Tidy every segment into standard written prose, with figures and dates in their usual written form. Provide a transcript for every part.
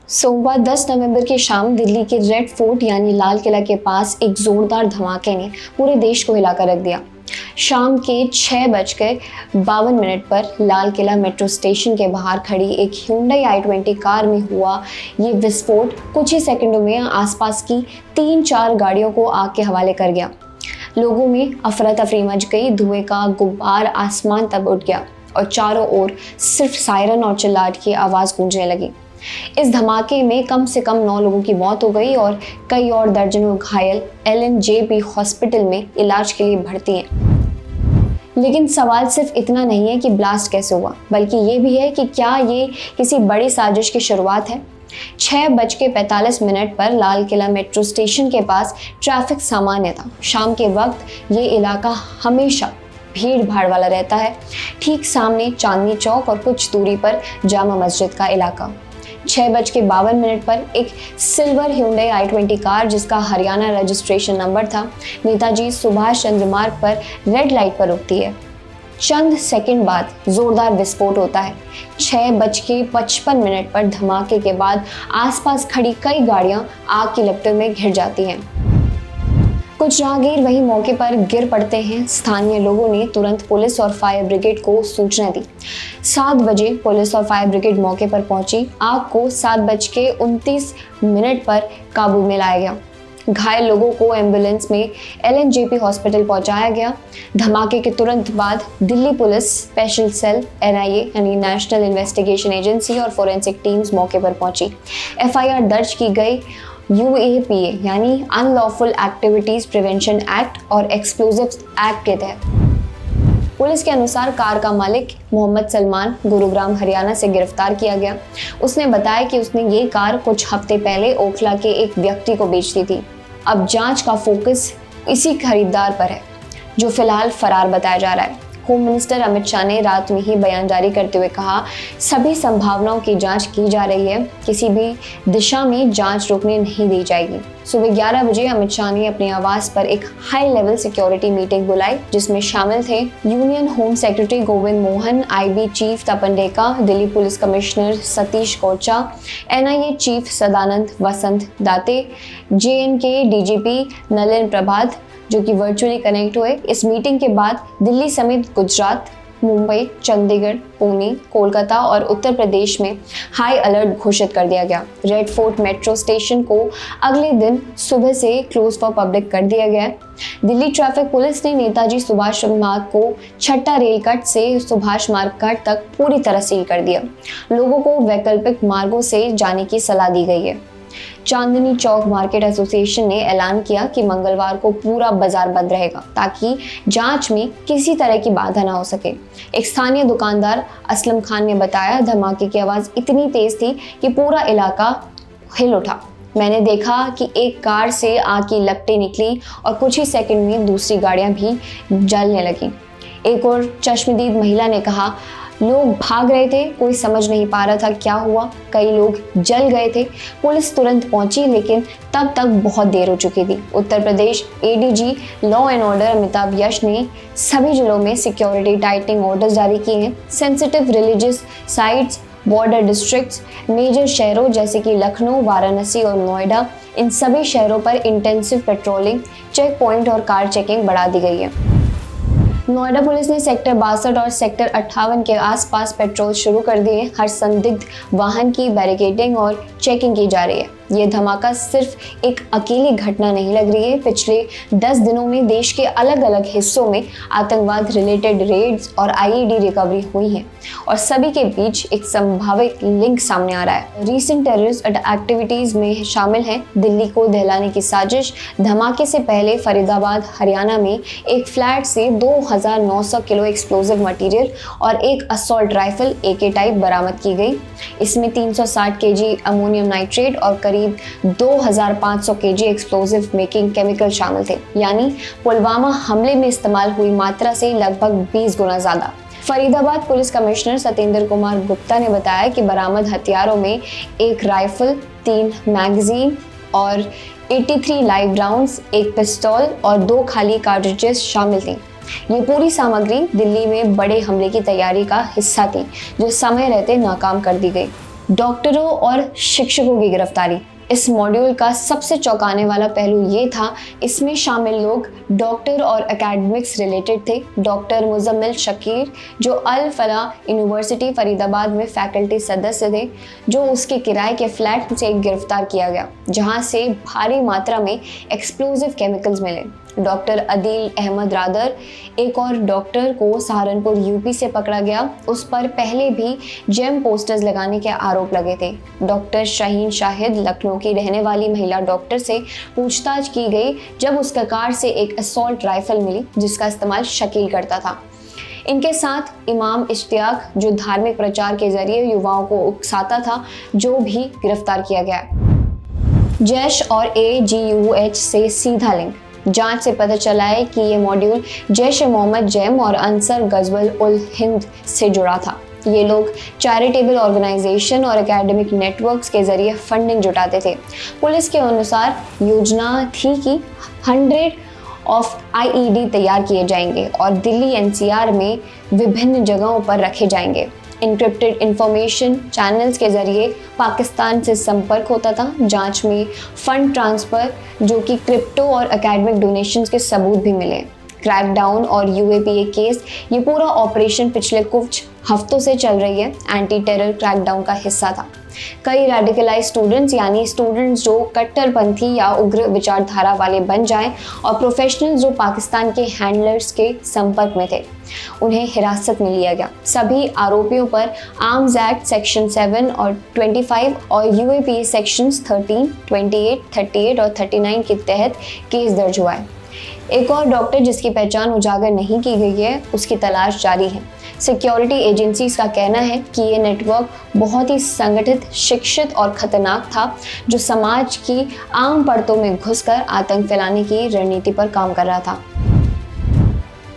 सोमवार 10 नवंबर की शाम दिल्ली के रेड फोर्ट यानी लाल किला के पास एक जोरदार धमाके ने पूरे देश को हिलाकर रख दिया। शाम के 6:52 पर लाल किला मेट्रो स्टेशन के बाहर खड़ी एक Hyundai i20 कार में हुआ ये विस्फोट कुछ ही सेकंडों में आसपास की 3-4 गाड़ियों को आग के हवाले कर गया। लोगों में अफरा तफरी मच गई, धुएं का गुब्बार आसमान तक उठ गया और चारों ओर सिर्फ सायरन और चिल्लाहट की आवाज़ गूंजने लगी। इस धमाके में कम से कम 9 लोगों की मौत हो गई और कई और दर्जनों घायल LNJP हॉस्पिटल में इलाज के लिए भर्ती हैं। लेकिन सवाल सिर्फ इतना नहीं है कि ब्लास्ट कैसे हुआ, बल्कि ये भी है कि क्या ये किसी बड़ी साजिश की शुरुआत है। 6:45 पर लाल किला मेट्रो स्टेशन के पास ट्रैफिक सामान्य था। शाम के वक्त ये इलाका हमेशा भीड़ भाड़ वाला रहता है। ठीक सामने चांदनी चौक और कुछ दूरी पर जामा मस्जिद का इलाका। 6:52 पर एक सिल्वर Hyundai i20 कार, जिसका हरियाणा रजिस्ट्रेशन नंबर था, नेताजी सुभाष चंद्र मार्ग पर रेड लाइट पर रुकती है। चंद सेकंड बाद जोरदार विस्फोट होता है। 6:55 पर धमाके के बाद आसपास खड़ी कई गाड़ियां आग की लपटों में घिर जाती हैं। कुछ राहगीर वहीं मौके पर गिर पड़ते हैं। स्थानीय लोगों ने तुरंत पुलिस और फायर ब्रिगेड को सूचना दी। 7 बजे पुलिस और फायर ब्रिगेड मौके पर पहुंची। आग को 7:29 पर काबू में लाया गया। घायल लोगों को एम्बुलेंस में LNJP हॉस्पिटल पहुंचाया गया। धमाके के तुरंत बाद Delhi police special cell NIA यानी नेशनल इन्वेस्टिगेशन एजेंसी और फोरेंसिक टीम्स मौके पर पहुंची। FIR दर्ज की गई। UAPA यानी अनलॉफुल एक्टिविटीज प्रिवेंशन एक्ट और एक्सप्लोजिव्स एक्ट के तहत पुलिस के अनुसार कार का मालिक मोहम्मद सलमान गुरुग्राम हरियाणा से गिरफ्तार किया गया। उसने बताया कि उसने ये कार कुछ हफ्ते पहले ओखला के एक व्यक्ति को बेच दी थी। अब जांच का फोकस इसी खरीदार पर है, जो फिलहाल फरार बताया जा रहा है। होम मिनिस्टर अमित शाह ने रात में ही बयान जारी करते हुए कहा, सभी संभावनाओं की जांच की जा रही है, किसी भी दिशा में जांच रुकने नहीं दी जाएगी। सुबह 11 बजे अमित शाह ने अपने आवास पर एक हाई लेवल सिक्योरिटी मीटिंग बुलाई, जिसमें शामिल थे union home secretary Govind Mohan, IB chief Tapan Deka, Delhi police commissioner Satish Kocha, NIA chief Sadanand Vasant Date, JNK DGP Nalin प्रभात, जो कि वर्चुअली कनेक्ट हुए। इस मीटिंग के बाद दिल्ली समेत गुजरात, मुंबई, चंडीगढ़, पुणे, कोलकाता और उत्तर प्रदेश में हाई अलर्ट घोषित कर दिया गया। रेड फोर्ट मेट्रो स्टेशन को अगले दिन सुबह से क्लोज फॉर पब्लिक कर दिया गया। दिल्ली ट्रैफिक पुलिस ने नेताजी सुभाष मार्ग को छठा रेल कट से सुभाष मार्ग कट तक पूरी तरह सील कर दिया। लोगों को वैकल्पिक मार्गों से जाने की सलाह दी गई है। चांदनी चौक मार्केट एसोसिएशन ने ऐलान किया कि मंगलवार को पूरा बाजार बंद रहेगा, ताकि जांच में किसी तरह की बाधा ना हो सके। एक स्थानीय दुकानदार असलम खान ने बताया, धमाके की आवाज इतनी तेज थी कि पूरा इलाका हिल उठा। मैंने देखा कि एक कार से आग की लपटें निकली और कुछ ही सेकंड में दूसरी गाड़ियां भी जलने लगीं। एक और चश्मदीद महिला ने कहा, लोग भाग रहे थे, कोई समझ नहीं पा रहा था क्या हुआ, कई लोग जल गए थे। पुलिस तुरंत पहुंची, लेकिन तब तक बहुत देर हो चुकी थी। Uttar Pradesh ADG law and order Amitabh Yash ने सभी जिलों में सिक्योरिटी टाइटनिंग ऑर्डर्स जारी किए हैं। Sensitive religious sites, border districts, major शहरों जैसे कि लखनऊ, वाराणसी और नोएडा, इन सभी शहरों पर इंटेंसिव पेट्रोलिंग, चेक पॉइंट और कार चेकिंग बढ़ा दी गई है। नोएडा पुलिस ने सेक्टर 62 और सेक्टर 58 के आसपास पेट्रोल शुरू कर दिए। हर संदिग्ध वाहन की बैरिकेडिंग और चेकिंग की जा रही है। ये धमाका सिर्फ एक अकेली घटना नहीं लग रही है। पिछले 10 दिनों में देश के अलग अलग हिस्सों में आतंकवाद रिलेटेड रेड्स और IED रिकवरी हुई है और सभी के बीच एक संभावित लिंक सामने आ रहा है। रीसेंट टेररिस्ट एक्टिविटीज में शामिल है दिल्ली को दहलाने की साजिश। धमाके से पहले फरीदाबाद हरियाणा में एक फ्लैट से 2900 किलो एक्सप्लोजिव मटेरियल और एक असॉल्ट राइफल AK टाइप बरामद की गई। इसमें 360 kg अमोनियम नाइट्रेट और करीब 2500 kg एक्सप्लोजिव मेकिंग केमिकल शामिल थे, यानी पुलवामा हमले में इस्तेमाल हुई मात्रा से लगभग 20 गुना ज्यादा। फरीदाबाद पुलिस कमिश्नर सतेंद्र कुमार गुप्ता ने बताया कि बरामद हथियारों में एक राइफल, 3 मैगजीन और 83 लाइव राउंड्स, एक पिस्तौल और 2 खाली कार्ट्रिजेस शामिल थे। ये पूरी सामग्री दिल्ली में बड़े हमले की तैयारी का हिस्सा थी, जो समय रहते नाकाम कर दी गई। डॉक्टरों और शिक्षकों की गिरफ्तारी। इस मॉड्यूल का सबसे चौंकाने वाला पहलू ये था, इसमें शामिल लोग डॉक्टर और एकेडमिक्स रिलेटेड थे। डॉक्टर मुजम्मिल शकीर, जो अल फलाह यूनिवर्सिटी फरीदाबाद में फैकल्टी सदस्य थे, जो उसके किराए के फ्लैट से गिरफ्तार किया गया, जहां से भारी मात्रा में एक्सप्लोजिव केमिकल्स मिले। डॉक्टर अदील अहमद रादर, एक और डॉक्टर को सहारनपुर यूपी से पकड़ा गया। उस पर पहले भी जेम पोस्टर्स लगाने के आरोप लगे थे। डॉक्टर शाहीन शाहिद, लखनऊ की रहने वाली महिला डॉक्टर से पूछताछ की गई, जब उसके कार से एक असॉल्ट राइफल मिली, जिसका इस्तेमाल शकील करता था। इनके साथ इमाम इश्तियाक, जो धार्मिक प्रचार के जरिए युवाओं को उकसाता था, जो भी गिरफ्तार किया गया। जैश और AGUH से सीधा लिंक। जांच से पता चला है कि ये मॉड्यूल जैश मोहम्मद जैम और अंसर गजवल उल हिंद से जुड़ा था। ये लोग चैरिटेबल ऑर्गेनाइजेशन और एकेडमिक नेटवर्क्स के जरिए फंडिंग जुटाते थे। पुलिस के अनुसार योजना थी कि 100 ऑफ IED तैयार किए जाएंगे और दिल्ली NCR में विभिन्न जगहों पर रखे जाएंगे। इंक्रिप्टेड इंफॉर्मेशन चैनल्स के जरिए पाकिस्तान से संपर्क होता था। जांच में फंड ट्रांसफर, जो कि क्रिप्टो और एकेडमिक डोनेशंस के सबूत भी मिले। क्रैकडाउन और UAPA केस, ये पूरा ऑपरेशन पिछले कुछ हफ्तों से चल रही है, एंटी टेरर क्रैकडाउन का हिस्सा था। कई रेडिकलाइज स्टूडेंट्स, यानी स्टूडेंट्स जो कट्टरपंथी या उग्र विचारधारा वाले बन जाएं, और प्रोफेशनल्स जो पाकिस्तान के हैंडलर्स के संपर्क में थे, उन्हें हिरासत में लिया गया। सभी आरोपियों पर आर्म्स एक्ट सेक्शन 7 और 25 और UAPA सेक्शंस 13, 28, 38 और 39 के तहत केस दर्ज हुआ है। एक और डॉक्टर, जिसकी पहचान उजागर नहीं की गई है, उसकी तलाश जारी है। सिक्योरिटी एजेंसीज का कहना है कि ये नेटवर्क बहुत ही संगठित, शिक्षित और खतरनाक था, जो समाज की आम परतों में घुसकर आतंक फैलाने की रणनीति पर काम कर रहा था।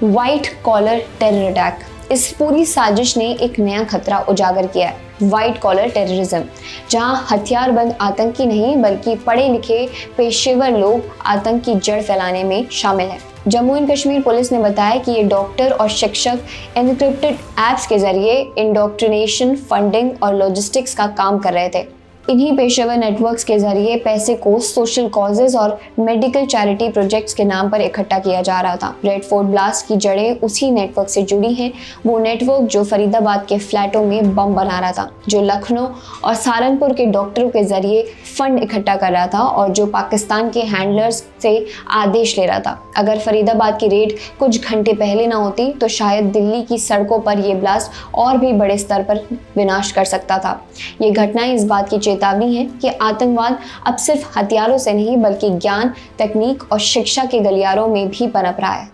White collar terror attack. इस पूरी साजिश ने एक नया खतरा उजागर किया है, व्हाइट कॉलर टेररिज्म, जहां हथियारबंद आतंकी नहीं बल्कि पढ़े लिखे पेशेवर लोग आतंक की जड़ फैलाने में शामिल हैं। जम्मू एंड कश्मीर पुलिस ने बताया कि ये डॉक्टर और शिक्षक एनक्रिप्टेड ऐप्स के जरिए इंडोक्ट्रिनेशन, फंडिंग और लॉजिस्टिक्स का काम कर रहे थे। इन्हीं पेशेवर नेटवर्क्स के जरिए पैसे को सोशल कॉजेज और मेडिकल चैरिटी प्रोजेक्ट्स के नाम पर इकट्ठा किया जा रहा था। रेड फोर्ट ब्लास्ट की जड़ें उसी नेटवर्क से जुड़ी हैं, वो नेटवर्क जो फरीदाबाद के फ्लैटों में बम बना रहा था, जो लखनऊ और सहारनपुर के डॉक्टरों के जरिए फंड इकट्ठा कर रहा था और जो पाकिस्तान के हैंडलर्स से आदेश ले रहा था। अगर फरीदाबाद की रेड कुछ घंटे पहले ना होती तो शायद दिल्ली की सड़कों पर यह ब्लास्ट और भी बड़े स्तर पर विनाश कर सकता था। ये घटनाएं इस बात की चेतावनी है कि आतंकवाद अब सिर्फ हथियारों से नहीं बल्कि ज्ञान, तकनीक और शिक्षा के गलियारों में भी पनप रहा है।